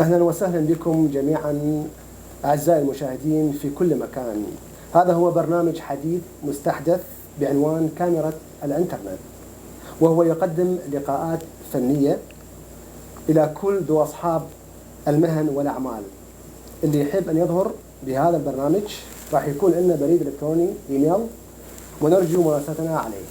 أهلا وسهلا بكم جميعا أعزائي المشاهدين في كل مكان. هذا هو برنامج حديث مستحدث بعنوان كاميرا الإنترنت، وهو يقدم لقاءات فنية إلى كل ذو أصحاب المهن والأعمال. اللي يحب أن يظهر بهذا البرنامج راح يكون لنا بريد إلكتروني إيميل، ونرجو مراسلتنا عليه.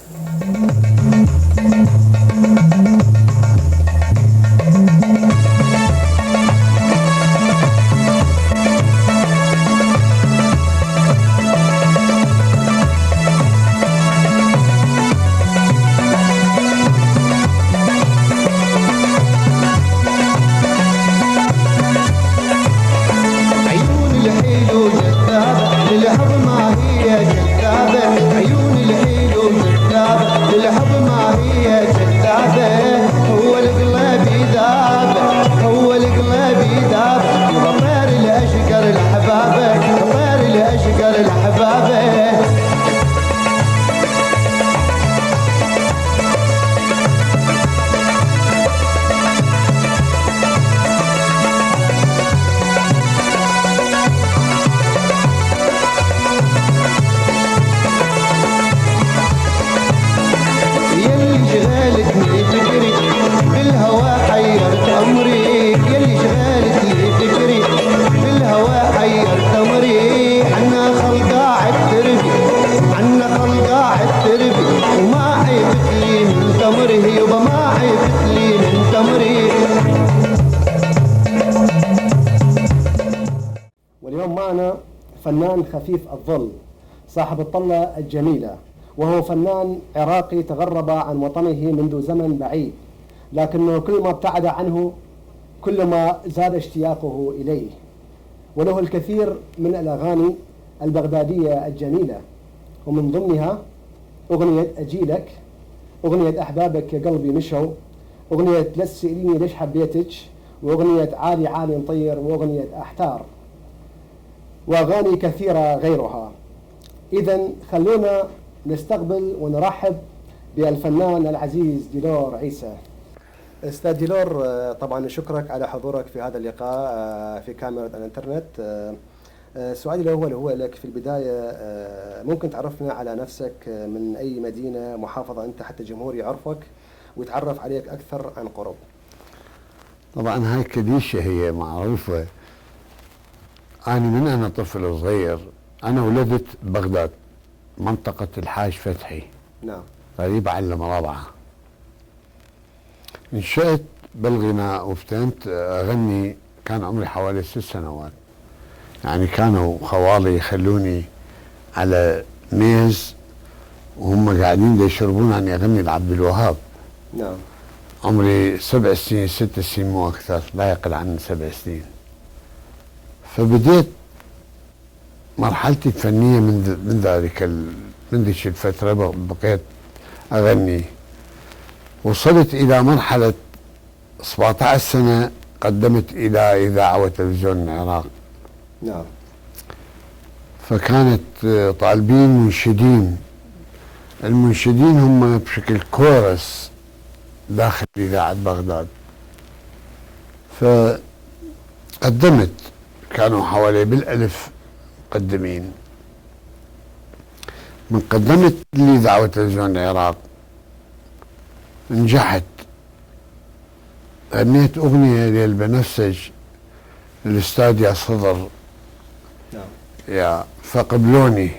واليوم معنا فنان خفيف الظل صاحب الطلة الجميلة، وهو فنان عراقي تغرب عن وطنه منذ زمن بعيد، لكنه كل ما ابتعد عنه كل ما زاد اشتياقه إليه. وله الكثير من الأغاني البغدادية الجميلة، ومن ضمنها أغنية أجيلك، أغنية أحبابك يا قلبي مشوا، أغنية لا تسأليني ليش حبيتك، وأغنية عالي عالي نطير، وأغنية أحتار، وأغاني كثيرة غيرها. إذن خلونا نستقبل ونرحب بالفنان العزيز ديلور عيسى. أستاذ ديلور، طبعا نشكرك على حضورك في هذا اللقاء في كاميرا الإنترنت. سؤالي الأول هو لك في البداية، ممكن تعرفنا على نفسك، من أي مدينة محافظة أنت حتى الجمهور يعرفك ويتعرف عليك أكثر عن قرب؟ طبعا هاي كديشة هي معروفة. أنا من أنا طفل صغير أنا ولدت بغداد، منطقة الحاج فتحي. نعم. قريب على المرابعة. انشأت بالغناء وفتنت أغني، كان عمري حوالي 6 سنوات. يعني كانوا خوالي يخلوني على ميز وهم قاعدين يشربون عني أغني لعبد الوهاب. نعم. عمري 7 سنين 6 سنين مو أكثر، لا يقل عن 7 سنين. فبديت مرحلتي الفنية من ذيك الفترة، بقيت أغني. وصلت إلى مرحلة 17 سنة قدمت إلى إذاعة وتلفزيون العراق. نعم. فكانت طالبين منشدين. المنشدين هم بشكل كورس داخل إذاعة بغداد. فقدمت، كانوا حوالي بالألف مقدمين. من قدمت لإذاعة وتلفزيون العراق نجحت. غنيت أغنية للبنفسج الأستاذ يا صدر. نعم. فقبلوني،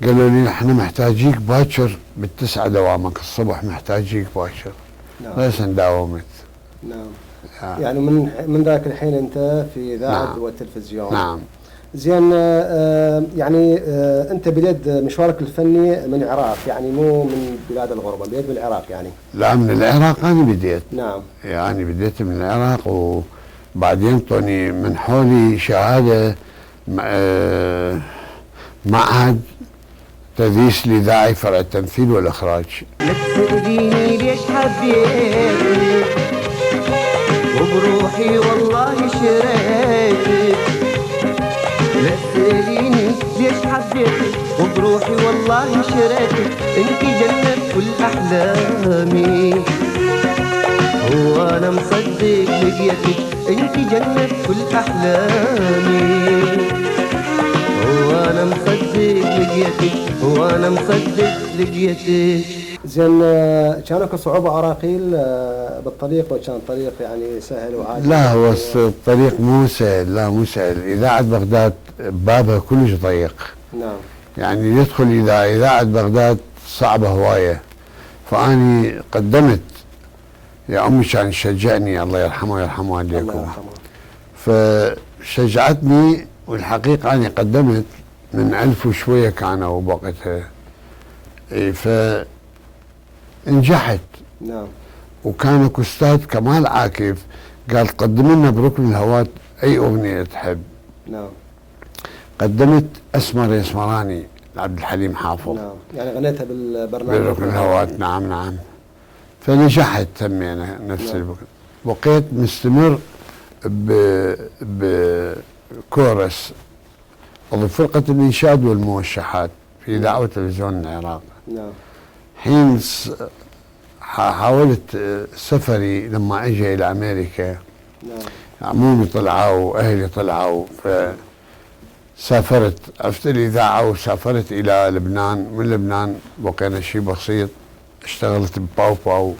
قالوا لي احنا محتاجيك باكر ب9 دوامك الصبح، محتاجيك باكر. نعم. ليش داومت. نعم. يعني من ذاك الحين انت في اذاعه. نعم. والتلفزيون. نعم. زين. يعني انت بديت مشوارك الفني من العراق، يعني مو من بلاد الغربه، بديت من العراق يعني؟ لا، من العراق انا بديت. نعم. يعني بديت من العراق، وبعدين طوني من حولي شهاده معهد تدريس الاذاعي فرع التمثيل والاخراج. لا تسأليني ليش حبيتك، وبروحي والله شريتك. لا تسأليني ليش حبيتك، وبروحي والله شريتك. انت جنة كل احلامي، وانا مصدق لقيتك. انت جنة كل أحلامي. وأنا مصدق لقيتك، وأنا مصدق لقيتك. زين كان اكو صعوبة عراقيل بالطريق، ولا كان طريق يعني سهل وعادي؟ لا، هو الطريق مو سهل، لا مو سهل. إذاعة بغداد بابها كلش ضيق. نعم. يعني يدخل إذاعة بغداد صعبة هواية. فأني قدمت، يا أمي كان شجعني الله يرحمه ويرحم والديكم. الله يرحمه. فشجعتني، والحقيقة أنا قدمت من 1000 وشوية كانوا بوقتها. فنجحت. نعم. وكان اكو أستاذ كمال عاكف قال قدم لنا بركن الهوات أي أغنية تحب. نعم. قدمت أسمر يسمراني لعبد الحليم حافظ. نعم، يعني غنيتها بالبرنامج بركن الهوات. نعم نعم. فنجحت سمينا نفس نعم. البكر. بقيت مستمر بكورس ضد فرقة الإنشاد والموشحات في إذاعة وتلفزيون العراق. نعم. حين حاولت سفري لما اجي الى امريكا. نعم. عمومي طلعوا واهلي طلعوا، فسافرت، عرفت الاذاعه وسافرت الى لبنان. من لبنان بقينا شيء بسيط، اشتغلت بباو باو.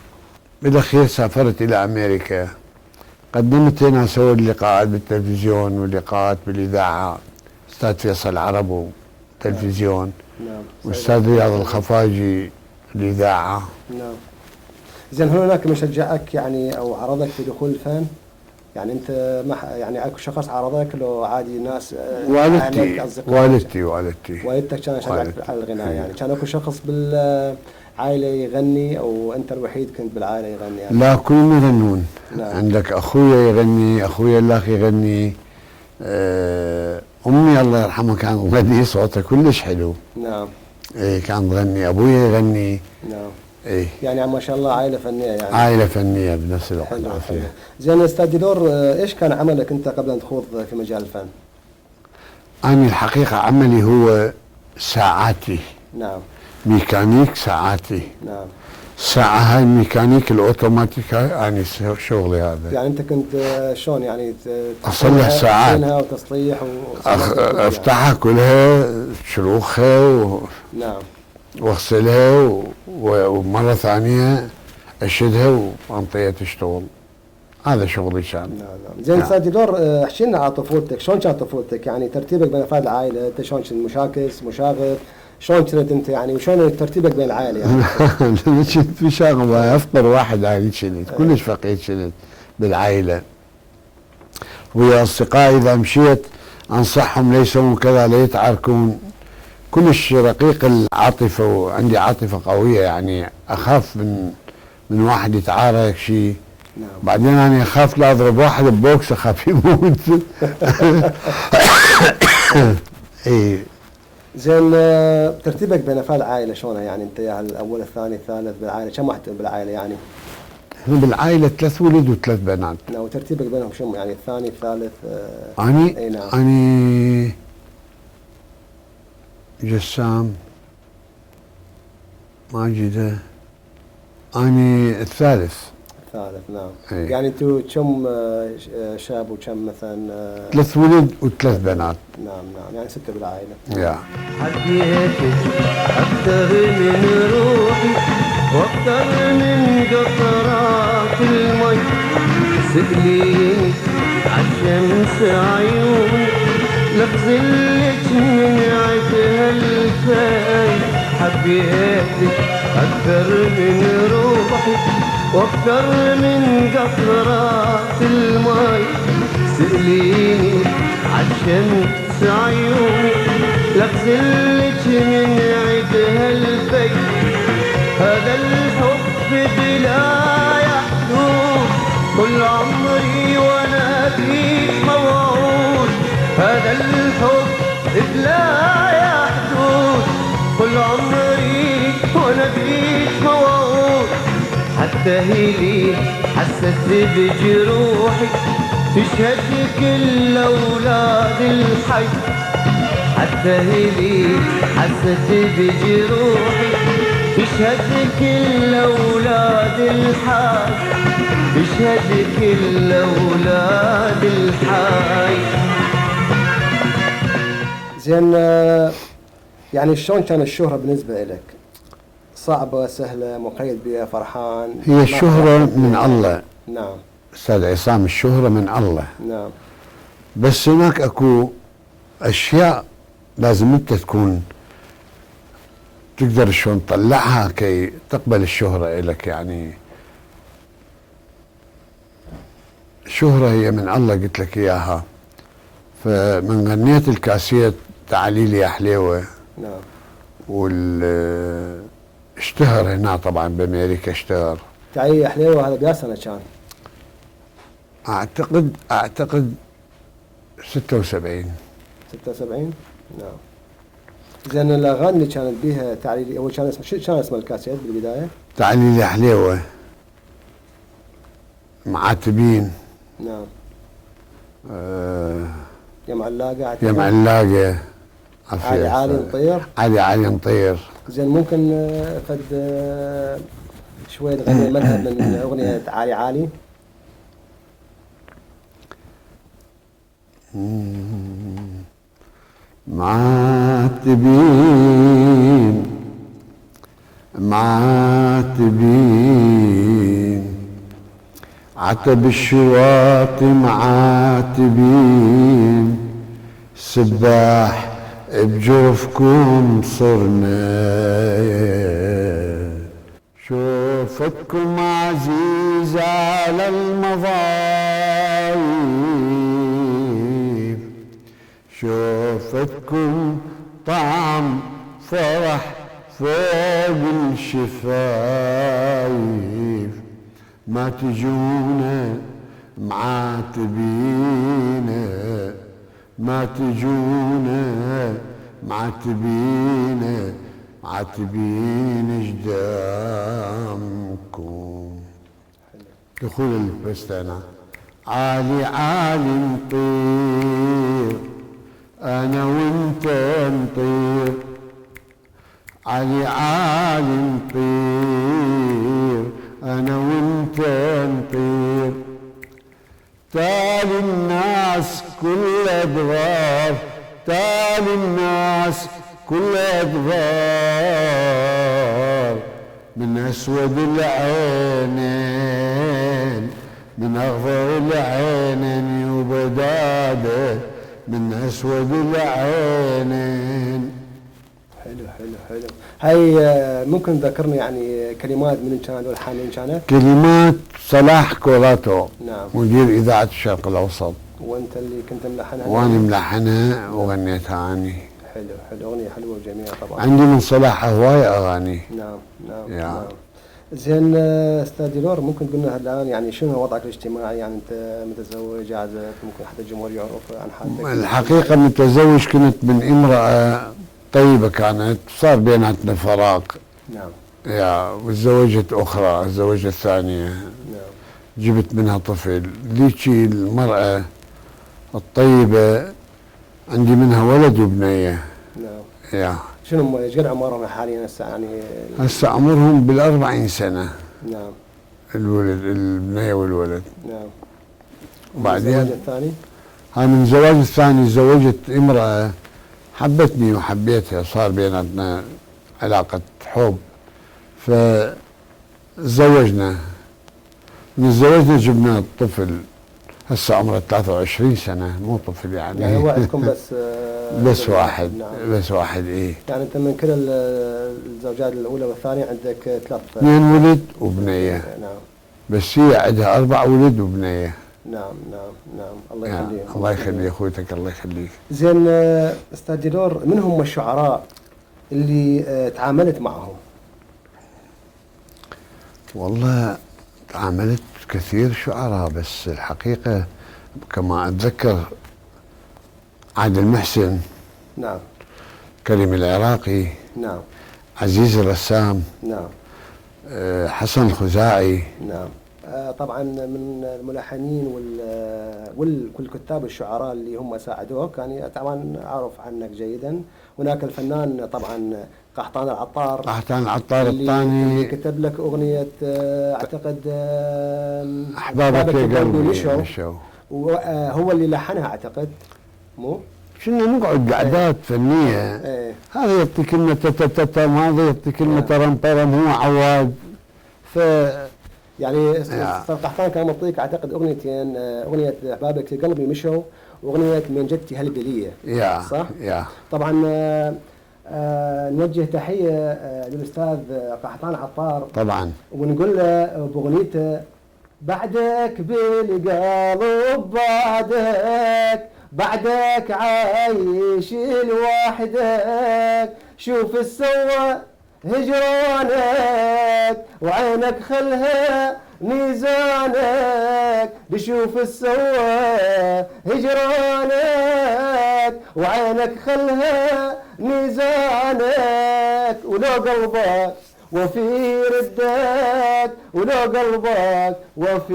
بالاخير سافرت الى امريكا. قدمت هنا، سويت لقاءات بالتلفزيون ولقاءات بالاذاعه، استاذ فيصل عرب تلفزيون. نعم. واستاذ رياض الخفاجي الاذاعه. نعم. زين هناك من شجعك يعني او عرضك في دخول الفن؟ يعني انت يعني اكو شخص عرضك لو عادي ناس؟ والدتي والدتك كان يشجعك على الغناء يعني؟ كان اكو شخص بالعائله يغني او انت الوحيد كنت بالعائله يغني يعني؟ لا، كلهم يغنون. نعم. عندك اخويا يغني، اخويا الاخ يغني. امي الله يرحمها كان تغني، صوتها كلش حلو. نعم. ايه كان تغني. ابويا يغني. نعم. ايه يعني ما شاء الله عائله فنيه يعني. عائله فنيه بنفس الوقت. حلو. زين استاذ ديلور، ايش كان عملك انت قبل ان تخوض في مجال الفن؟ انا الحقيقه عملي هو ساعاتي. نعم. ميكانيك ساعاتي. نعم. ساعة هاي الميكانيك الاوتوماتيك هاي انا شغلي هذا. يعني انت كنت شلون يعني اصلح ساعات وتصليح افتحها كلها، شروخها نعم. واغسلها ومرة ثانية اشدها وانطيها تشتغل. هذا شغلي كان. نعم. نعم. زين استاذ ديلور، احكي لنا على طفولتك، شلون كانت طفولتك؟ يعني ترتيبك بين افراد العائلة، انت شلون كنت مشاكس مشاغب؟ شلون كنت انت يعني، وشلون ترتيبك بين العائله يعني؟ كنت مشاغب، افقر واحد يعني كنت، كلش فقير كنت بالعائله. ويا اصدقائي اذا مشيت انصحهم لا يسوون كذا، لا يتعاركون. كلش رقيق العاطفه، وعندي عاطفه قويه يعني. اخاف من واحد يتعارك شيء. نعم. بعدين انا اخاف لا اضرب واحد ببوكس، اخاف يموت. اي. زين ترتيبك بين افراد العائله شلون يعني؟ انت يا الاول الثاني الثالث بالعائله، كم واحد بالعائله يعني؟ احنا بالعائله 3 ولد و3 بنات. نعم. وترتيبك بينهم شنو يعني؟ الثاني الثالث؟ اني اي نعم. اني جسام، ماجده، اني الثالث. الثالث. نعم. ايه. يعني انتم كم شاب وكم مثلا؟ 3 ولد و3 بنات. نعم. نعم. يعني 6 بالعائله. يا حبيتك أكثر من روحي وأكثر من قطرات المي. سأليني عالشمس عيوني لأغزلك من عدها الفاي. حبيتك أكثر من روحي وأكثر من قطرات المي. سأليني عالشمس عيوني لأغزلك من عدها البيت. هذا الحب بلا يحدود، كل عمري وانا فيك موعود. هذا الحب بلا يحدود، كل عمري وانا فيك موعود. حتى هيلي حست بجروحي تشهد كل اولاد الحي. حتى هيلي حست بجروحي تشهد كل اولاد ولاد الحاج بشهد كل أولاد الحاج. زين يعني شلون كان الشهرة بالنسبة لك؟ صعبة سهلة مقيد بها فرحان؟ هي الشهرة من الله. نعم. أستاذ عصام الشهرة من الله. نعم. بس هناك أكو أشياء لازم أنت تكون تقدر شلون تطلعها كي تقبل الشهرة إلك. يعني الشهرة هي من الله قلت لك إياها. فمن غنيت الكاسيت تعالي لي يا حليوة. نعم. اشتهر هنا طبعا بأمريكا اشتهر. تعالي يا حليوة هذا بيا سنة كان؟ أعتقد 76. 76. نعم. زين الاغاني اللي كانت بيها تعالي لي اول كان اسم الكاسيت بالبدايه؟ تعالي لي حليوه، معاتبين. نعم. يا معلاقه. يا معلاقه. عالي عالي نطير. عالي عالي نطير. زين ممكن فد شويه نغني مذهب من اغنيه عالي عالي. معاتبين معاتبين عتب الشواطئ معاتبين سباح بجوفكم صرنا شوفتكم عزيزة على المضايف شوفتكم طعم فرح فوق الشفايف ما تجونا معاتبينا ما تجونا معاتبينا معاتبين جدامكم. دخول الفستانة عالي عالي نطير أنا وأنت نطير عالي عالي نطير أنا وأنت نطير تالي الناس كل أدغار تالي الناس كل أدغار من أسود العينين من أغفر العينين وبداده من أسود العينين. حلو حلو حلو. هاي ممكن تذكرني يعني كلمات من كانت والحان من كانت؟ كلمات صلاح كوراتو. نعم. مدير إذاعة الشرق الأوسط. وأنت اللي كنت ملحنها؟ وأنا ملحنها وغنيتها أني. حلو حلو. أغنية حلوة وجميلة طبعا. عندي من صلاح هواية أغاني. نعم نعم. يا. نعم. زين أستاذ ديلور ممكن تقول لنا الآن يعني شنو وضعك الاجتماعي؟ يعني أنت متزوج عازب ممكن حتى الجمهور يعرف عن حالتك؟ الحقيقة متزوج كنت من امرأة طيبة كانت صار بيناتنا فراق. نعم. يا وتزوجت أخرى الزوجة الثانية. نعم. جبت منها طفل. ذيك المرأة الطيبة عندي منها ولد وبنية. نعم. يا شنو ايش قد عمرهم حاليا هسه يعني؟ هسه عمرهم بال40 سنة. نعم. الولد البنية والولد. نعم. وبعدين الزواج الثاني؟ هاي من الزواج الثاني زوجت امرأة حبتني وحبيتها صار بيناتنا علاقة حب فزوجنا. من زوجنا جبنا الطفل هسه عمره 23 سنة مو طفل يعني. يعني هو عندكم بس بس واحد. نعم. بس واحد ايه. يعني انت من كل الزوجات الاولى والثانية عندك 3 2 ولد وبنية. نعم. بس هي عندها 4 ولد وبنية. نعم نعم نعم. الله يعني يخليك. الله يخلي اخوتك الله يخليك. زين استاذ ديلور من هم الشعراء اللي تعاملت معهم؟ والله تعاملت كثير شعراء بس الحقيقة كما أتذكر عادل محسن. نعم. كريم العراقي. نعم. عزيز الرسام. نعم. حسن الخزاعي. نعم. طبعا من الملحنين وكل كتاب الشعراء اللي هم ساعدوك يعني طبعا اعرف عنك جيدا. هناك الفنان طبعا قحطان العطار. قحطان العطار اللي الثاني كتب لك أغنية أعتقد أحبابك يا قلبي مشوا، مشوا، وهو اللي لحنها أعتقد، مو؟ كنا نقعد قعدات فنية. ايه هذا يعطي كلمة تتتتم، هذا يعطي كلمة ترم ترم، هو عواد. ف يعني أستاذ قحطان كان معطيك أعتقد أغنيتين، أغنية أحبابك يا قلبي مشوا، وأغنية من جدتي هالبلية. يا صح؟ يا طبعا نوجه تحية للأستاذ قحطان عطار طبعا، ونقول له بأغنيته بعدك بالقلب، بعدك عايش لوحدك، شوف السوا هجرانك وعينك خلها ميزانك، بشوف السوا هجرانك وعينك خلها ميزانك، ولو قلبك وفي ردك، ولو قلبك وفي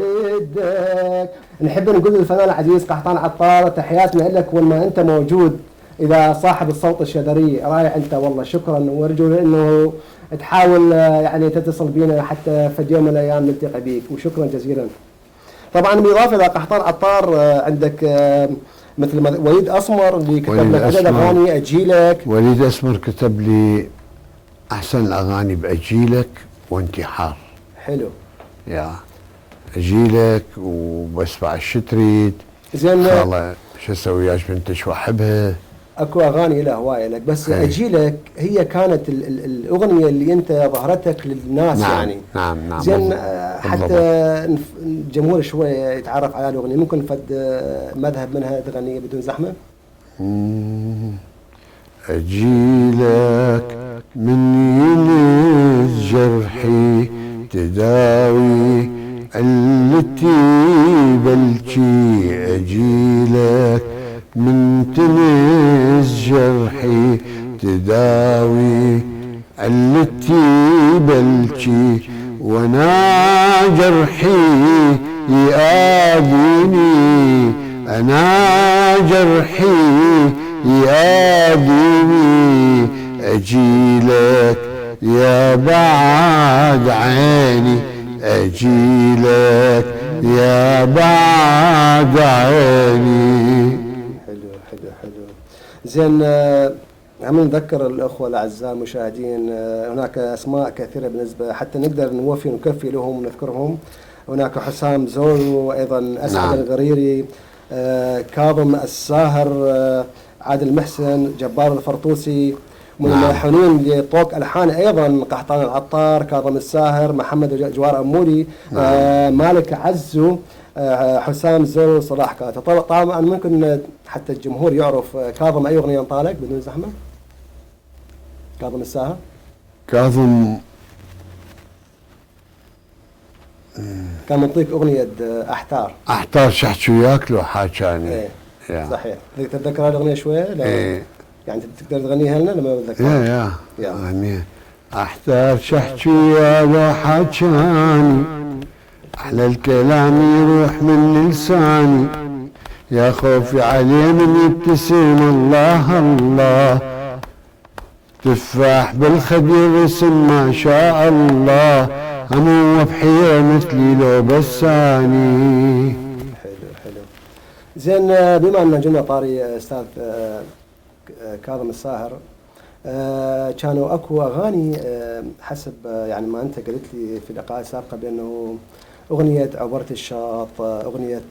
ردك. نحب نقول للفنان العزيز قحطان عطار تحياتنا لك وين ما انت موجود، اذا صاحب الصوت الشذري رايح انت، والله شكرا، ونرجو انه تحاول يعني تتصل بينا حتى في يوم من الايام نلتقي بيك، وشكرا جزيلا. طبعا بالاضافه الى قحطان عطار عندك مثل وليد اسمر اللي كتب لك عدد اغاني اجيلك. وليد اسمر كتب لي احسن الاغاني باجيلك وانتحار. حلو. يا اجيلك وبسمع الشتريد. زين والله شو اسوي ياش بنتش واحبها. اكو اغاني لها هوايه لك، بس اجيلك هي كانت الاغنيه اللي انت ظهرتك للناس. نعم يعني نعم زين حتى الجمهور شويه يتعرف على الاغنيه، ممكن فد مذهب منها تغنيه بدون زحمه؟ اجيلك من يلز جرحي تداوي التي بلكي، اجيلك من تلز جرحي تداوي التي بلكي، وانا جرحي يآذيني، انا جرحي يآذيني، اجيلك يا بعد عيني، اجيلك يا بعد عيني. حلو حلو حلو. زين هم نذكر الاخوه الاعزاء المشاهدين هناك اسماء كثيره بالنسبه حتى نقدر نوفي ونكفي لهم ونذكرهم. هناك حسام زورو، ايضا اسعد الغريري، كاظم الساهر، عادل محسن، جبار الفرطوسي، من الملحنين لطوق الحان ايضا قحطان العطار، كاظم الساهر، محمد جوار اموري، مالك عزو، حسام زورو، صلاح كاتب. طبعا ممكن حتى الجمهور يعرف كاظم اي اغنيه انطالك بدون زحمه؟ كاظم الساهر؟ كاظم كان منطيك اغنيه احتار شحت وياك لو حاجاني. ايه صحيح. تتذكر الاغنيه شويه؟ ايه يعني تقدر تغنيها لنا لما بتذكرها؟ يا اغنيها. احتار شحت وياك لو حاجاني، احلى الكلام يروح من لساني، يا خوفي عليه من يبتسم الله الله، تفاح بالخدي رسم ما شاء الله، هموم بحيرة مثلي لو بساني. حلو حلو. زين بما ان جينا طاري استاذ كاظم الساهر، كانوا اكو اغاني حسب يعني ما انت قلت لي في اللقاء السابقه بانه اغنيه عبرت الشاط، اغنيه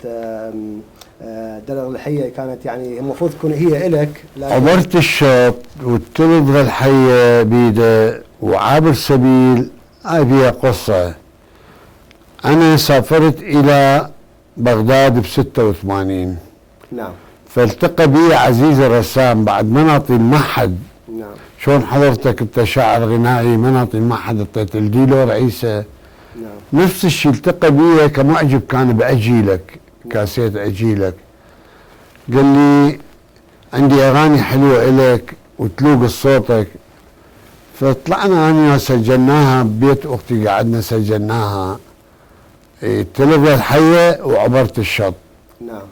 دلغ الحيه كانت يعني المفروض تكون هي الك. عبرت الشاط والتلغ الحيه بيده وعابر سبيل، هاي فيها قصه. انا سافرت الى بغداد ب86. نعم. فالتقى بي عزيز الرسام بعد مناطي المعهد. نعم. شلون حضرتك انت شاعر غنائي مناطي المعهد اعطيت الديلور عيسى. نعم. نفس الشيء التقى بي كمعجب كان باجيلك، كاسيت اجيلك. قال لي عندي اغاني حلوه الك وتلوق صوتك. فطلعنا انا سجلناها ببيت اختي، قعدنا سجلناها تلغ الحيه وعبرت الشط. نعم.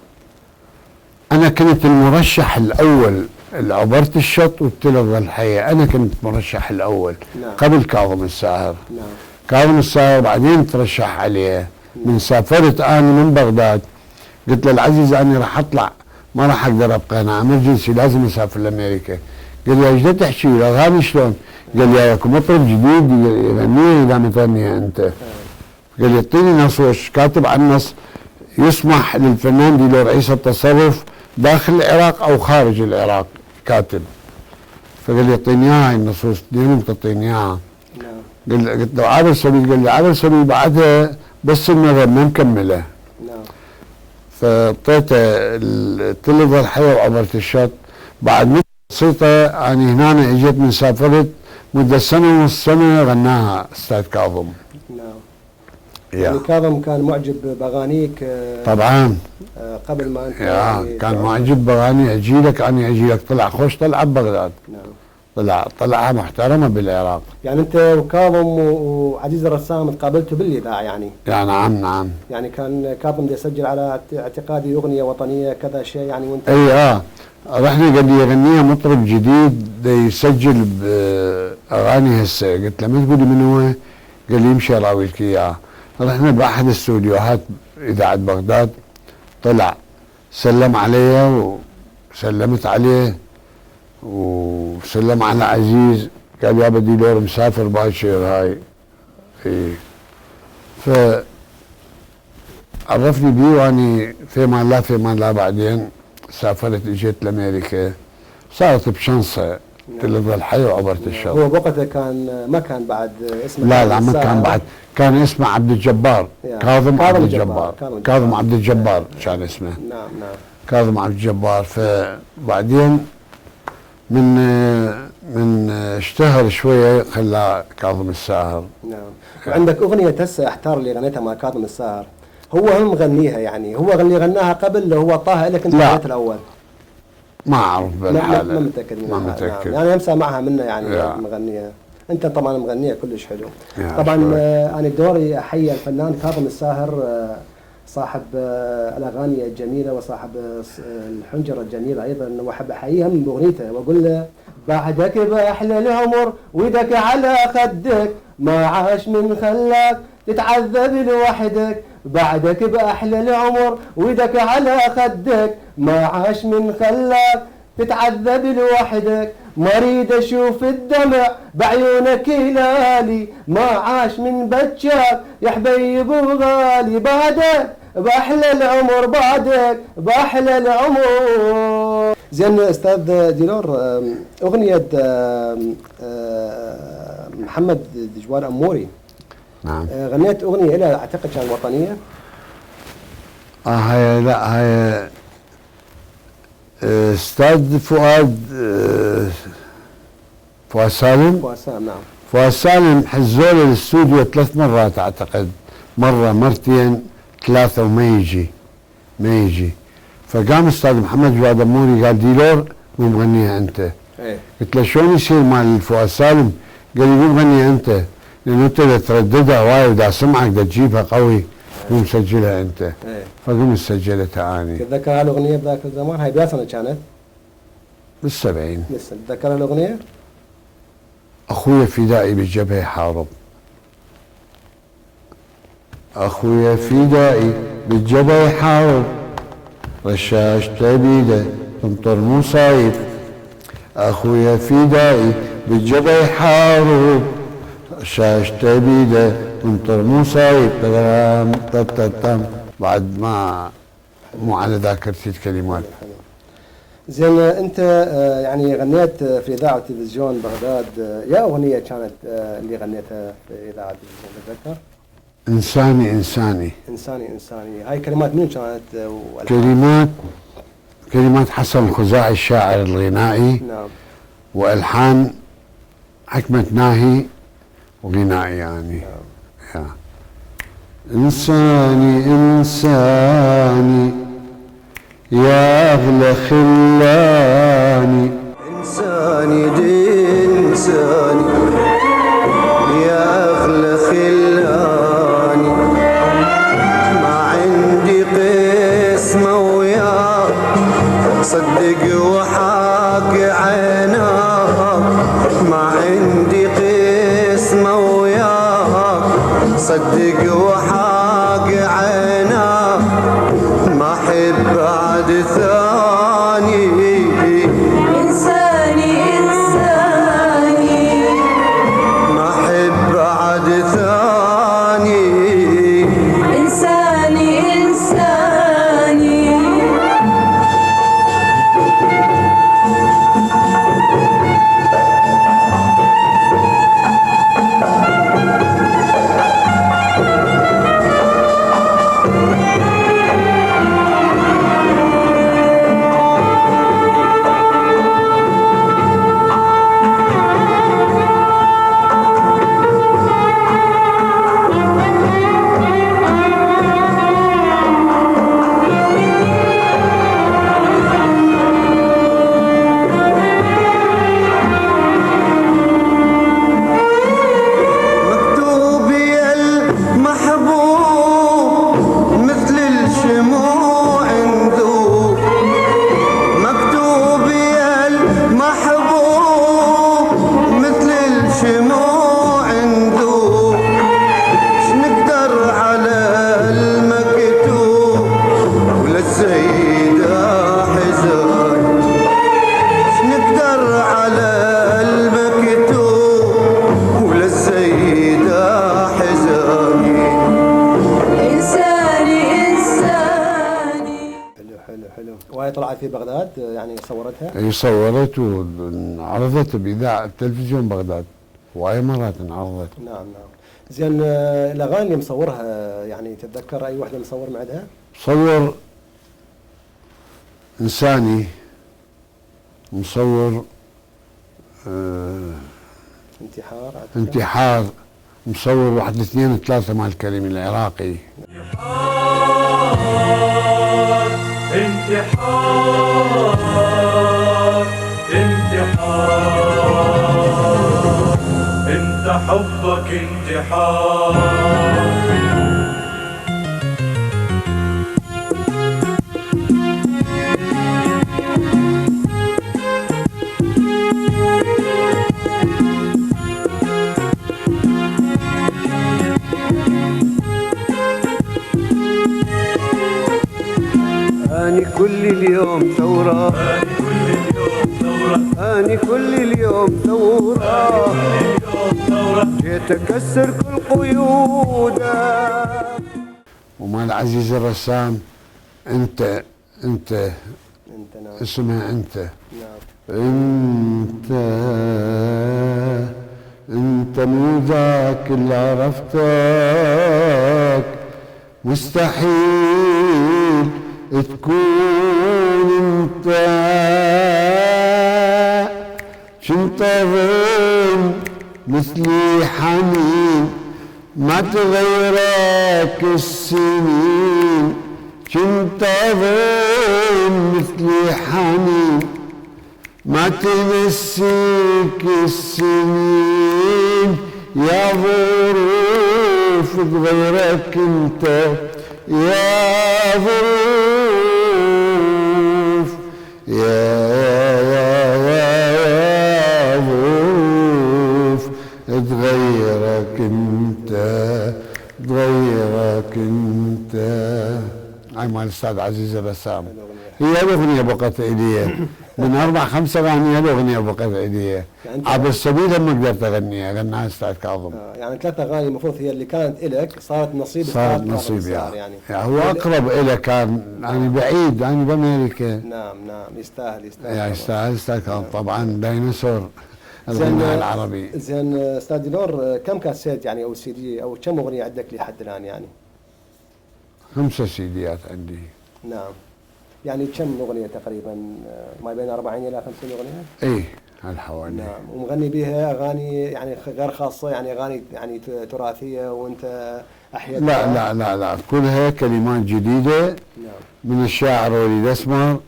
انا كنت المرشح الاول عبرت الشط وبتلغى الحياة. أنا كنت مرشح الأول قبل كاظم الساهر. كاظم الساهر بعدين ترشح عليه. من سافرت أنا من بغداد قلت له العزيز أنا راح أطلع ما راح أقدر أبقى هنا أمرجنسي لازم أسافر لأمريكا. قال لي ايش تحكي الأغاني شلون؟ قال لي اكو مطرب جديد يغنيها إذا مثنيها أنت. قال لي اعطيني نص وش كاتب عن النص يسمح للفنان ديلور عيسى التصرف داخل العراق او خارج العراق كاتب. فقال لي اعطيني اياها هاي النصوص دينهم تعطيني اياها. قلت له عابر سبيل. قال لي عابر سبيل بعدها بس النظر ما مكمله. فاعطيته تلغى الحياه وعبرت الشط. بعد مده بسيطه انا هنا اجيت من سافرت مده سنه ونص سنه غناها استاذ كاظم. يعني كاظم كان معجب باغانيك طبعا قبل ما انت يعني كان معجب باغاني اجي لك طلع خوش طلع ببغداد. طلعها محترمه بالعراق. يعني انت وكاظم وعزيز الرسام تقابلتوا بالاذاعه يعني نعم يعني كان كاظم يسجل على اعتقادي اغنيه وطنيه كذا شيء يعني وانت رحنا قال لي يغنيها مطرب جديد يسجل باغاني هسه. قلت له ما تقولي من هو؟ قال لي يمشي اراوي لك اياه. رحنا باحد استوديوهات اذاعه بغداد طلع سلم علي وسلمت عليه وسلم على عزيز. قال يا ديلور مسافر باكر هاي. عرفني بيه واني في امان الله بعدين سافرت اجيت لامريكا صارت بشنصه تلغى الحي وعبرت الشط. هو بوقتها كان ما كان بعد اسمه لا ما كان بعد كان اسمه عبد الجبار. كاظم عبد الجبار. كاظم عبد الجبار كان اسمه. نعم كاظم عبد الجبار. فبعدين من اشتهر شويه خلاه كاظم الساهر. نعم. وعندك اغنيه هسه احتار اللي غنيتها مع كاظم الساهر هو هم مغنيها يعني هو اللي غناها قبل اللي هو طه لك انت غنيت الاول؟ ما اعرف بالحاله. ما متاكد منها. ما متاكد. نعم. يعني امسى معها منه يعني مغنيها. انت طبعا مغنيه كلش حلو. طبعا انا دوري احيي الفنان كاظم الساهر صاحب الاغاني الجميله وصاحب الحنجره الجميله ايضا واحب احييه من باغنيته واقول له بعدك باحلى العمر ويدك على خدك ما عاش من خلاك تتعذب لوحدك. بعدك باحلى العمر ويدك على خدك ما عاش من خلاك تتعذب لوحدك. ما اريد اشوف الدمع بعيونك هلالي ما عاش من بجاك يا حبيب وغالي. بعدك باحلى العمر بعدك باحلى العمر. زين استاذ ديلور اغنيه محمد دجوان اموري. نعم. غنيت اغنيه لها اعتقد كان وطنيه. هاي لا هاي استاذ فؤاد سالم. نعم. فؤاد سالم حزوا له الاستوديو 3 مرات اعتقد. مره مرتين 3 وما يجي. فقام استاذ محمد جواد اموري قال ديلور مو مغنيها انت. قلت له شلون يصير مال فؤاد سالم؟ قال لي مو مغنيها انت لانه انت اذا ترددها وايد اذا سمعك بدك تجيبها قوي مو مسجلها انت. فقمت سجلتها اني. تتذكر هالاغنيه بذاك الزمان؟ هاي بيا سنه كانت؟ بال70. لسه تتذكر الاغنيه؟ اخويا فدائي بالجبهه يحارب. اخويا فدائي بالجبهه يحارب رشاش تبيده تمطر مصايب. اخويا فدائي بالجبهه يحارب رشاش تبيده تمطر مصايب. بعد ما مو على ذاكرتي الكلمات. زين انت يعني غنيت في اذاعه وتلفزيون بغداد. يا اغنيه كانت اللي غنيتها في اذاعه وتلفزيون تتذكر؟ انساني. هاي كلمات منو كانت؟ كلمات حسن الخزاعي الشاعر الغنائي. نعم. والحان حكمة ناهي وغنائي يعني. نعم. إنساني يا أغلى خلاني. إنساني يا أغلى خلاني ما عندي قسمة وياك صدق وحاك صدق وحاق عينا ما احب بعد ثاني. إنساني إنساني ما احب بعد ثاني. إنساني إنساني طلعت في بغداد يعني صورتها؟ هي صورت وعرضت بإذاعة تلفزيون بغداد وأي مرات انعرضت. نعم نعم. زين الأغاني اللي مصورها يعني تتذكر أي واحدة مصور معدها؟ مصور إنساني، مصور انتحار انتحار، مصور واحد اثنين ثلاثة مال كريم العراقي. انتحار انتحار انت حبك انتحار. أني كل اليوم ثورة، أني كل اليوم ثورة، جيت أكسر كل قيودك. ومال عزيز الرسام انت نعم. اسمها انت. نعم. انت مو ذاك اللي عرفتك، مستحيل تكون انت. كنت اظن مثلي حنين ما تغيرك السنين، كنت اظن مثلي حنين ما تنسيك السنين. يا ظروف تغيرك انت، يا ظروف يا ظروف تغيرك انت، تغيرك انت. هاي مال الاستاذ عزيز الرسام. هي الاغنيه بقت ايديه من 4-5 اغاني، الاغنيه بقت ايديه. عبر السبيل ما قدرت اغنيها، غناها الاستاذ كاظم. يعني 3 اغاني المفروض هي اللي كانت الك صارت نصيب صارت نصيب يعني هو اقرب الى كان يعني بعيد يعني بامريكا. نعم نعم. يستاهل يعني يستاهل كان طبعا ديناصور الغناء العربي. زين استاذ دينور، كم كاسيت يعني او سي دي او كم اغنيه عندك لحد الان يعني؟ 5 سيديات عندي. نعم. يعني كم اغنيه تقريبا؟ ما بين 40 الى 50 اغنيه؟ ايه هالحوالي. نعم. ومغني بها اغاني يعني غير خاصه، يعني اغاني يعني تراثيه وانت احييتها؟ لا لا لا لا، كلها كلمات جديده. نعم. من الشاعر وليد اسمر،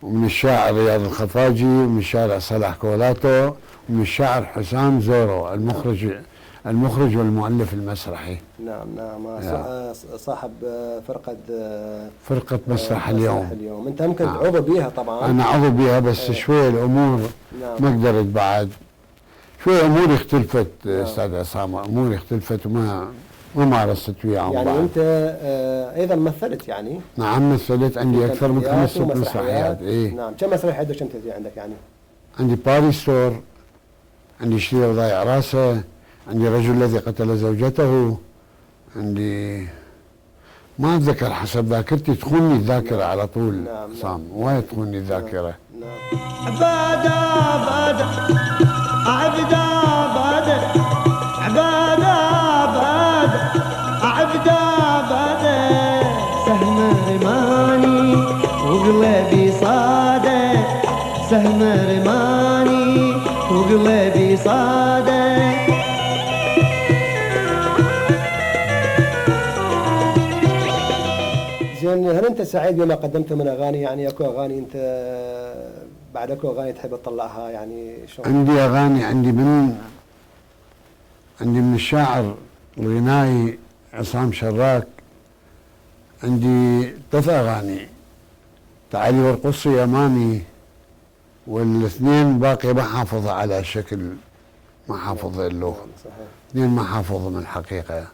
ومن الشاعر رياض الخفاجي، ومن الشاعر صلاح كولاتو، ومن الشاعر حسام زورو المخرج والمؤلف المسرحي. نعم نعم. صاحب فرقة مسرح اليوم. انت ممكن عضو بيها طبعا. انا عضو بيها بس شوي الامور ما قدرت بعد، شوي اموري اختلفت استاذ عصام، اموري اختلفت وما ومارست وياهم يعني بعد. انت ايضا مثلت يعني؟ نعم مثلت، عندي اكثر من 5 مسرحيات مسرحيات. ايه نعم. كم مسرحيه حدك انت عندك يعني؟ عندي باريستور، عندي شرير ضايع راسه، عندي رجل الذي قتل زوجته، عندي ما اتذكر، حسب ذاكرتي تخوني الذاكره على طول. نعم. صام وايد تخوني الذاكره. نعم. عبادة عبادة عبادة عبادة عبادة عبادة عبادة سهم رماني وقلبي صادق، سهم رماني وقلبي صادق. زين، هل انت سعيد بما قدمت من اغاني؟ يعني اكو اغاني انت بعد اكو اغاني تحب تطلعها يعني شلون؟ عندي اغاني، عندي من الشاعر الغنائي عصام شراك، عندي 3 اغاني، تعالي وارقصي امامي، والاثنين باقي ما حافظها على شكل، ما حافظ له، نعم صحيح. 2 ما حافظهم الحقيقه.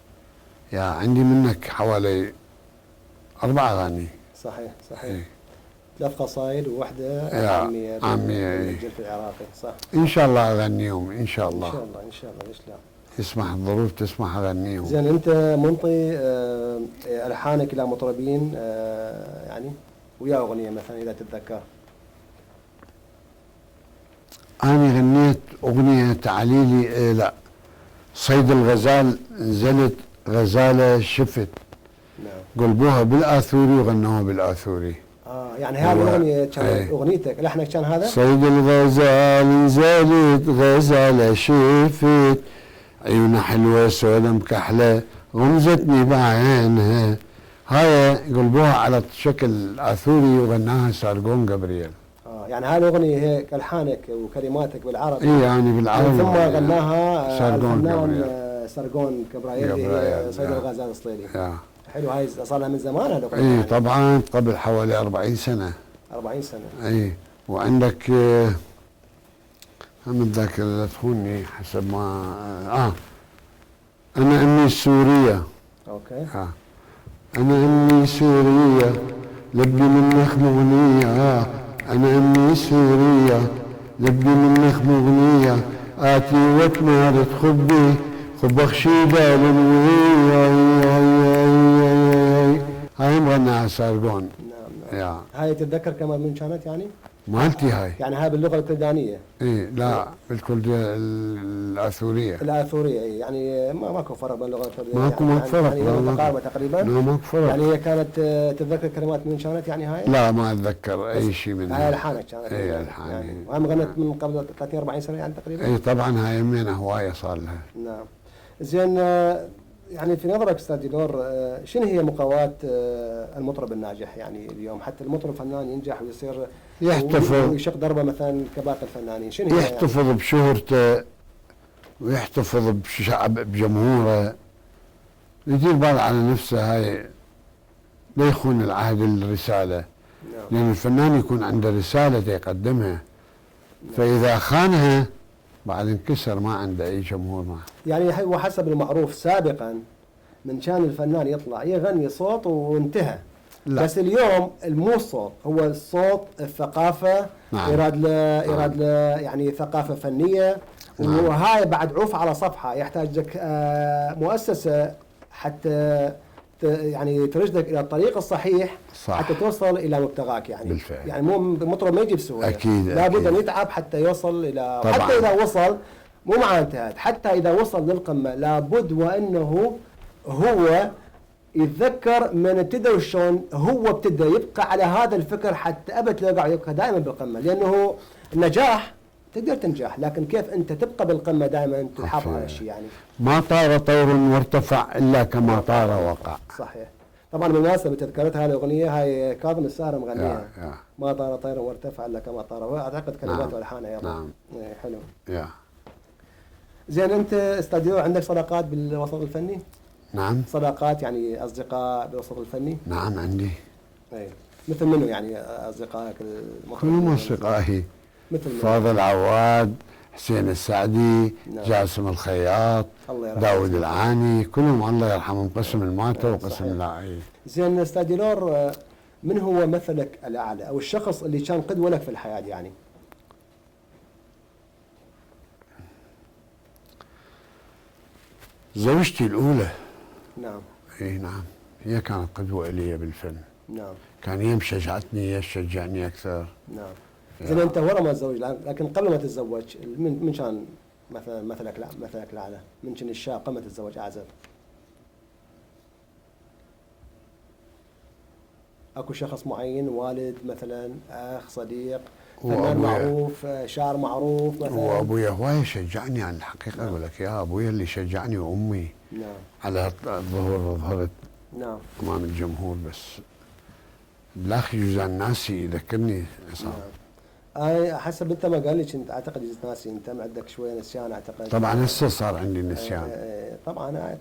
يا عندي منك حوالي 4 اغاني. صحيح صحيح. إيه. 3 قصايد وواحدة يا عامية عامية، إيه. بالجلف العراقي، صح؟ ان شاء الله اغنيهم ان شاء ان الله، شاء الله ان شاء الله، ليش لا؟ يسمح الظروف تسمح اغنيهم. زين، انت منطي الحانك الى مطربين يعني ويا اغنيه مثلا اذا تتذكر؟ أنا غنيت أغنية تعليلي لا، صيد الغزال، نزلت غزالة شفت، نعم. قلبوها بالآثوري وغنوها بالآثوري. يعني هذه الاغنيه كانت ايه. اغنيتك، لحنك كان هذا؟ صيد الغزال نزلت غزالة شفت، عيونها حلوة سودة مكحلة، غمزتني بعينها. هاي قلبوها على شكل آثوري وغناها سارقون جبريل. يعني هذه الاغنيه هيك الحانك وكلماتك بالعربي؟ اي يعني بالعربي، ثم غناها سارقون الفنان جبريل. سارقون كبرايل، اللي هي صيد الغزال الصليلي. حلو، هاي صار لها من زمان هذا؟ اي يعني. طبعا قبل حوالي 40 سنة. 40 سنة. اي. وعندك هم الذاكرة لا تخوني حسب ما انا امي السورية. اوكي. انا امي سورية لبي منك مغنية، انا امي سورية لبي منك مغنية، اتي وتمارت خبي خبخ شيدا للوي. هاي مغناها سارقون. نعم. يا هاي تتذكر كمان من كانت يعني؟ مالتي هاي. يعني هاي باللغة الكلدانية؟ ايه لا بالكلد الآثورية. الآثورية، اي يعني ماكو فرق بين اللغة الكلدانية. ماكو فرق. يعني لغة متقاربة تقريبا؟ لا ماكو فرق. يعني هي كانت تتذكر كلمات من كانت يعني هاي؟ لا ما اتذكر اي شيء منها. هاي الحانك كانت؟ اي الحان. يعني وهي غنت من قبل 30 40 سنة يعني تقريبا؟ اي طبعا هاي يمينها هواية صار لها. نعم. زين، يعني في نظرك استاذ ديدور، شنو هي مقومات المطرب الناجح يعني اليوم؟ حتى المطرب فنان ينجح ويصير يحتفظ ويشق ضربه مثلا كباقي الفنانين، شنو هي؟ يحتفظ يعني بشهرته ويحتفظ بشعب بجمهوره، يدير بال على نفسه، هاي لا يخون العهد الرسالة. نعم. لأن الفنان يكون عنده رسالة يقدمها، فإذا خانها بعد انكسر ما عنده أي جمهور معه. يعني هو حسب المعروف سابقا من كان الفنان يطلع يغني صوت وانتهى. لا. بس اليوم مو الصوت، هو الصوت الثقافة. نعم. يراد له يعني ثقافة فنية. نعم. وهاي بعد عوف على صفحة، يحتاج لك مؤسسة حتى يعني ترشدك الى الطريق الصحيح. صح. حتى توصل الى مبتغاك يعني. بالفعل. يعني مو مطرب ما يجي بسهوله. اكيد. لابد ان يتعب حتى يوصل الى طبعاً. حتى اذا وصل مو معناه انتهت، حتى اذا وصل للقمه لابد وانه هو يتذكر من ابتدى وشون هو ابتدى، يبقى على هذا الفكر حتى ابد لا يبقى دائما بالقمه، لانه النجاح تقدر تنجح، لكن كيف انت تبقى بالقمه دائما تحافظ على الشيء يعني. ما طار طور وارتفع الا كما طار وقع. صحيح. طبعا بالمناسبه تذكرتها الاغنيه هاي كاظم الساهر مغنيها. ما طار طير وارتفع الا كما طار، واعتقد كلمات والحانها ايضا. نعم. حلو. يا. زين، انت استاذ عندك صداقات بالوسط الفني؟ نعم. صداقات يعني اصدقاء بالوسط الفني؟ نعم عندي. اي مثل منو يعني اصدقائك كلهم اصدقائي. مثل فاضل عواد، حسين السعدي، نعم. جاسم الخياط، الله يرحمه. داود العاني، كلهم الله يرحمهم، قسم الماتوا صحيح. وقسم لا. زين استاذ ديلور، من هو مثلك الاعلى او الشخص اللي كان قدوه لك في الحياه يعني؟ زوجتي الأولى. نعم. اي نعم، هي كانت قدوة إلي بالفن. نعم. كان هي مشجعتني، هي تشجعني أكثر. نعم. زين انت ورا ما تزوج، لكن قبل ما تتزوج من كان مثلك الاعلى؟ من كان الشاب قبل ما تتزوج اعزب؟ اكو شخص معين، والد مثلا، اخ، صديق، فنان معروف، شاعر معروف مثلا؟ وابويا هواي شجعني على الحقيقه. اقول لك يا ابويا اللي شجعني، وامي. نعم. على الظهور ظهرت نعم. امام الجمهور، بس بالاخر جوزان ناسي يذكرني عصام. حسب انت ما قال لي، كنت اعتقد ناسي، انت عندك شويه نسيان اعتقد. طبعا هسه صار عندي نسيان.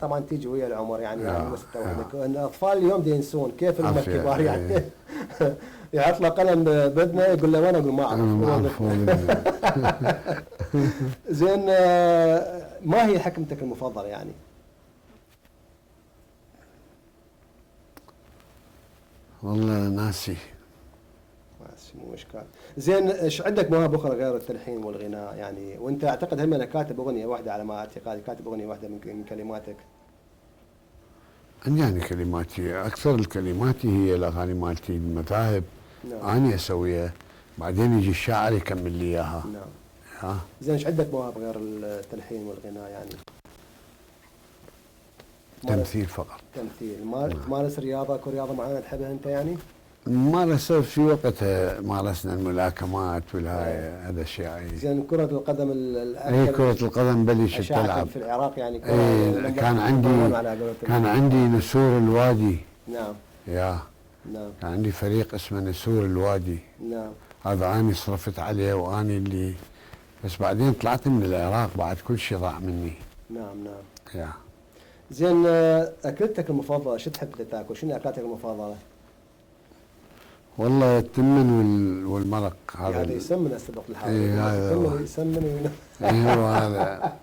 طبعا تيجي ويا العمر يعني بس الاطفال اليوم دي ينسون كيف هم الكبار يعني. يحط له قلم بدنا يقول له وين، اقول ما اعرف. زين، ما هي حكمتك المفضله يعني؟ والله ناسي. مو اشكال. زين، ايش عندك مواهب اخرى غير التلحين والغناء يعني؟ وانت اعتقد هم انا كاتب اغنيه واحده على ما اعتقادي، كاتب اغنيه واحده من كلماتك. عندي يعني كلماتي، اكثر الكلمات هي الاغاني مالتي المذاهب. نعم. اني اسويها، بعدين يجي الشاعر يكمل لي اياها. نعم. زين، ايش عندك مواهب غير التلحين والغناء يعني؟ تمثيل فقط. تمثيل. تمارس رياضه، اكو رياضه معينه تحبها انت يعني؟ مارسنا في وقتها، مارسنا الملاكمات والهاي، هذا الشيء. زين، كرة القدم هي كرة القدم بلشت تلعب في العراق يعني. كان عندي نسور الوادي. نعم. كان عندي فريق اسمه نسور الوادي. نعم. هذا اني صرفت عليه واني اللي، بس بعدين طلعت من العراق بعد كل شيء ضاع مني. نعم. زين، اكلتك المفضلة شو تحب تاكل؟ شنو اكلتك المفضلة؟ والله التمن والمرق. هذا يسمن استبق الحاضر. هذا يسمن. ايوه هذا.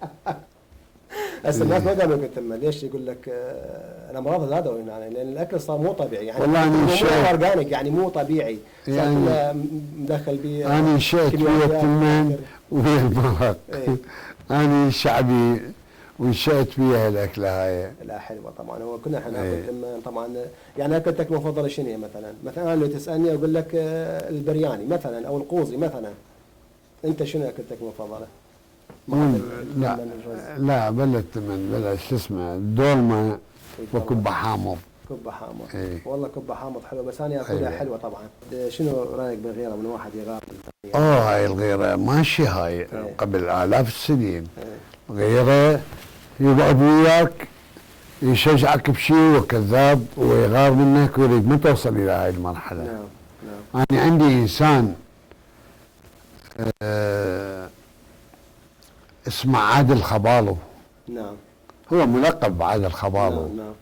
هسه الناس ما قالوا لك تمن، ليش؟ يقول لك الامراض زادوا يعني، لان الاكل صار مو طبيعي يعني. والله انا مو اورجانيك يعني، مو طبيعي. يعني مدخل بيه. انا نشأت ويا التمن ويا المرق. انا شعبي ونشأت فيها الاكله هاي. لا حلوه طبعا، هو كنا احنا ناكل تمن طبعا. يعني اكلتك المفضله شنو مثلا لو تسالني اقول لك البرياني مثلا او القوزي مثلا. انت شنو اكلتك المفضله؟ لا بلا التمن، بلا شو اسمه الدولمه وكبه حامض. كبه حامض. والله كبه حامض حلوه، بس انا اكلها حلوه طبعا. شنو رايك بالغيره من واحد يغار؟ هاي الغيره ماشي، هاي قبل آلاف السنين. غيره يقعد وياك يشجعك بشيء وكذاب ويغار منك ويريد ما توصل الى هاي المرحله. نعم. انا عندي انسان اسمه عادل خبالو. نعم. هو ملقب بعادل خبالو. نعم.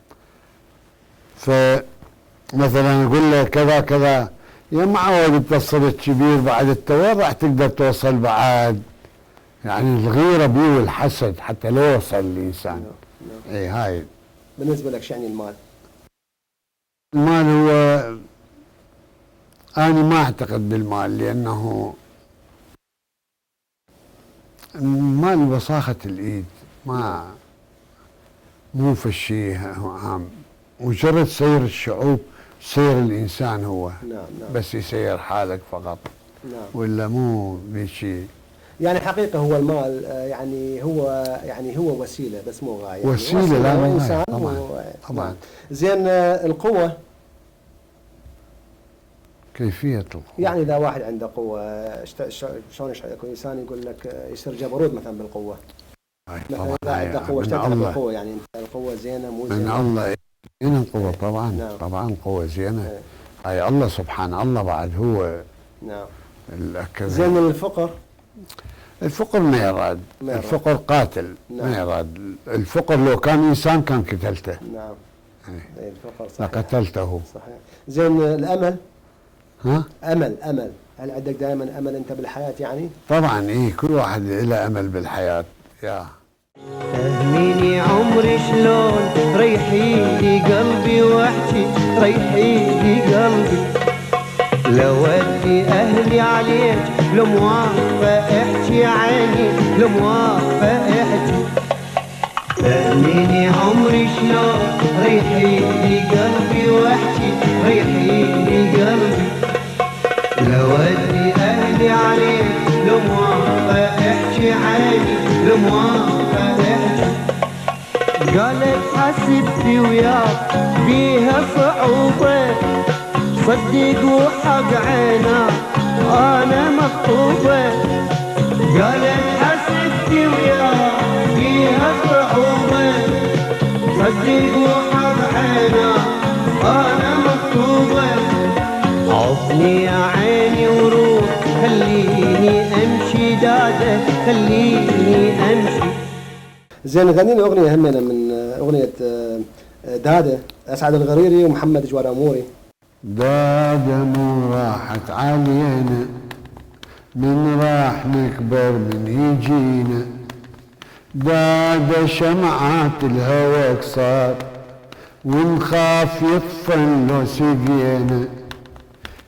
فمثلا اقول له كذا كذا، يا معود انت صرت كبير بعد، انت وين راح تقدر توصل بعد؟ يعني الغيره بيه والحسد حتى لا يوصل الانسان. نعم. اي هاي. بالنسبه لك شو يعني المال؟ المال هو، انا ما اعتقد بالمال، لانه المال وساخة الايد، مو في شيء عام، مجرد سير الشعوب، سير الانسان هو. نعم. بس يسير حالك فقط. نعم. ولا مو بشيء. يعني حقيقة هو المال يعني هو وسيلة بس مو غاية. يعني وسيلة لا مو غاية طبعا. نعم. زين، القوة كيفية القوة يعني إذا واحد عنده قوة شلون يكون إنسان يقول لك يصير جبروت مثلا بالقوة؟ طبعا إذا عنده قوة ايش تعتقد بالقوة يعني؟ انت القوة زينة مو زينة؟ من الله زينة القوة طبعا. نعم. طبعا القوة زينة. هاي الله سبحان الله بعد هو. نعم. زين الفقر ما يراد. الفقر قاتل. نعم. ما يراد. الفقر لو كان انسان كان قتلته. نعم. الفقر صحيح. لقتلته. صحيح. زين الامل. ها؟ امل هل عندك دائما أمل أنت بالحياة يعني؟ طبعا إيه، كل واحد له أمل بالحياة. يا فهميني عمري شلون ريحي لي قلبي واحكي ريحي لي قلبي، لو ودي اهلي عليك لو موافقه احكي عيني لو موافقه احكي. فهميني عمري شلون ريحي لي قلبي واحكي ريحي لي قلبي، لو ودي اهلي عليك لو موافقه احكي عيني لو موافقه احكي. قالت حسبتي وياك بيها صعوبة، صدق وحق عينك أنا مخطوبة. قالت حسبتي وياك بيها صعوبة، صدق وحق عينك أنا مخطوبة. عطني يا عيني وروح خليني أمشي دادة خليني أمشي. زين غنينا أغنية همنا من أغنية دادة أسعد الغريري ومحمد جواراموري. دادة مو راحت علينا، من راح نكبر من يجينا. دادة شمعات الهوى قصار، ونخاف يطفن لو سقينا.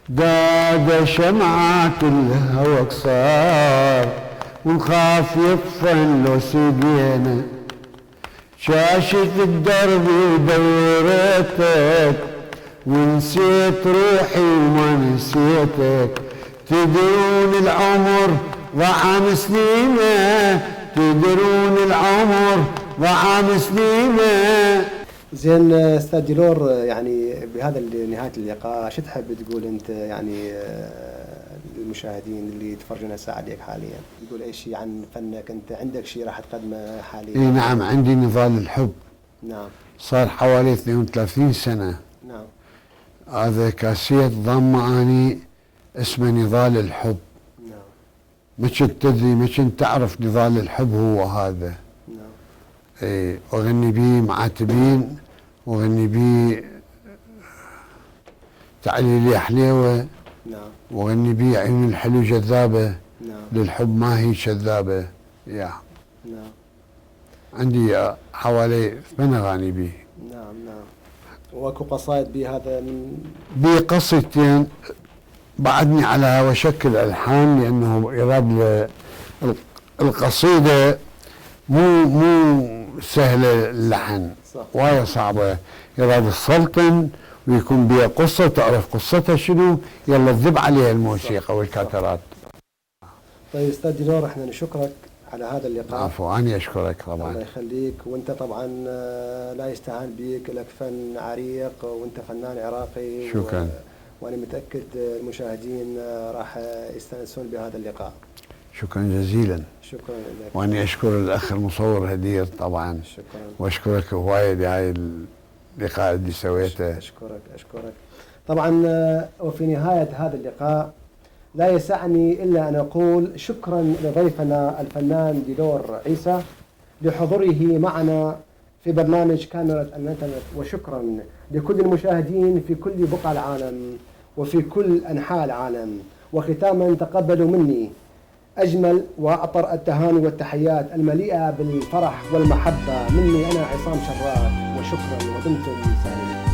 دادة شمعات الهوى قصار، ونخاف يطفن لو سقينا. شاشة الدرب ودورتك، ونسيت روحي وما نسيتك. تدرون العمر ضاع سنينه، تدرون العمر ضاع سنينه. زين أستاذ ديلور، يعني بهذا نهاية اللقاء شو تحب تقول أنت يعني للمشاهدين اللي يتفرجون هسه عليك حاليا؟ تقول أي شيء عن فنك؟ أنت عندك شيء راح تقدمه حاليا؟ اي نعم، عندي نضال الحب. نعم. صار حوالي 32 سنة. نعم. هذا كاسيت ضماني اسمه نضال الحب. نعم. ما كنت تدري، ما كنت تعرف نضال الحب هو هذا. نعم. اي، واغني بيه معاتبين، واغني بيه تعالي لي حليوه، نعم. واغني بيه عيون الحلو جذابه، نعم. للحب ما هي كذابه. يا نعم. عندي حوالي 8 اغاني بيه. نعم. نعم. واكو قصائد بهذا من بيه قصتين بعدني على وشكل الحان، لانه يراد القصيده مو سهله اللحن، صح. وايد صعبه. يراد السلطن ويكون بها قصه، تعرف قصتها شنو، يلا تذب عليها الموسيقى والكاترات. طيب أستاذ ديلور، احنا نشكرك على هذا اللقاء. عفوا، أنا أشكرك الله طبعا. يخليك. وانت طبعا لا يستهان بيك، لك فن عريق وانت فنان عراقي. شكرا. وانا متاكد المشاهدين راح يستانسون بهذا اللقاء. شكرا جزيلا. شكرا لك. واني اشكر الاخ المصور هدير طبعا. شكرا. واشكرك هوايه بهاي اللقاء اللي سويته. اشكرك. طبعا وفي نهايه هذا اللقاء لا يسعني الا ان اقول شكرا لضيفنا الفنان ديلور عيسى لحضوره معنا في برنامج كاميرا الانترنت، وشكرا لكل المشاهدين في كل بقاع العالم وفي كل انحاء العالم. وختاما تقبلوا مني اجمل واعطر التهاني والتحيات المليئه بالفرح والمحبه مني انا عصام شراك، وشكرا ودمتم سالمين.